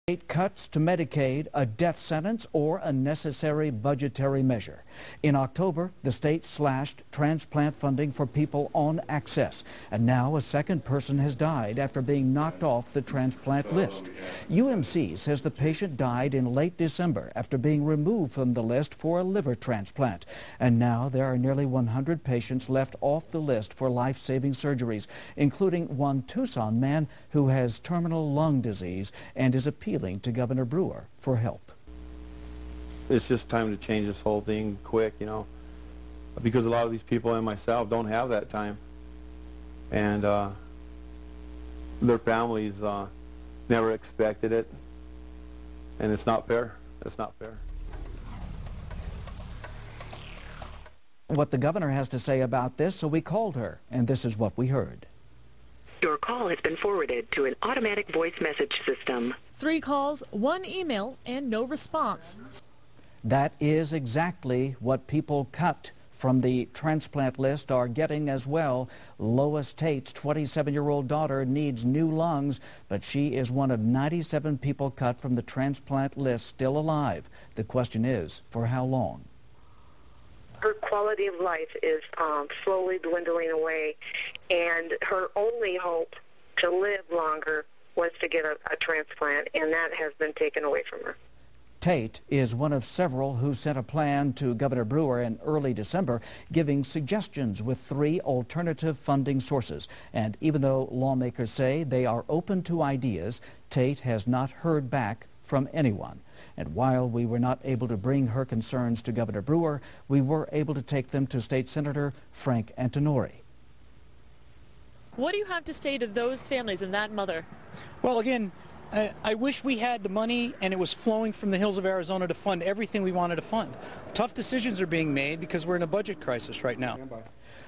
State cuts to Medicaid, a death sentence, or a necessary budgetary measure. In October, the state slashed transplant funding for people on access, and now a second person has died after being knocked off the transplant list. UMC says the patient died in late December after being removed from the list for a liver transplant, and now there are nearly 100 patients left off the list for life-saving surgeries, including one Tucson man who has terminal lung disease and is appealing to Governor Brewer for help. It's just time to change this whole thing quick, you know, because a lot of these people and myself don't have that time, and their families never expected it, and it's not fair. It's not fair. What the governor has to say about this, so we called her, and this is what we heard. Your call has been forwarded to an automatic voice message system. 3 calls, 1 email, and no response. That is exactly what people cut from the transplant list are getting as well. Lois Tate's 27-year-old daughter needs new lungs, but she is one of 97 people cut from the transplant list still alive. The question is, for how long? Her quality of life is slowly dwindling away, and her only hope to live longer was to get a transplant, and that has been taken away from her. Tate is one of several who sent a plan to Governor Brewer in early December, giving suggestions with 3 alternative funding sources. And even though lawmakers say they are open to ideas, Tate has not heard back from anyone. And while we were not able to bring her concerns to Governor Brewer, we were able to take them to State Senator Frank Antonori. What do you have to say to those families and that mother? Well, again, I wish we had the money and it was flowing from the hills of Arizona to fund everything we wanted to fund. Tough decisions are being made because we're in a budget crisis right now.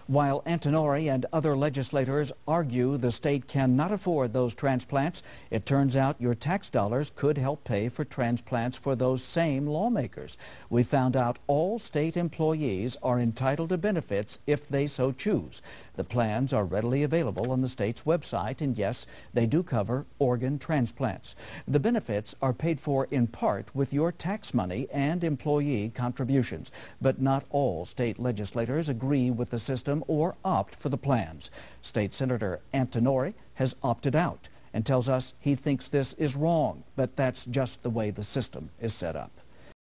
While Antonori and other legislators argue the state cannot afford those transplants, it turns out your tax dollars could help pay for transplants for those same lawmakers. We found out all state employees are entitled to benefits if they so choose. The plans are readily available on the state's website, and yes, they do cover organ transplants. The benefits are paid for in part with your tax money and employee contributions, but not all state legislators agree with the system or opt for the plans. State Senator Antonori has opted out and tells us he thinks this is wrong, but that's just the way the system is set up.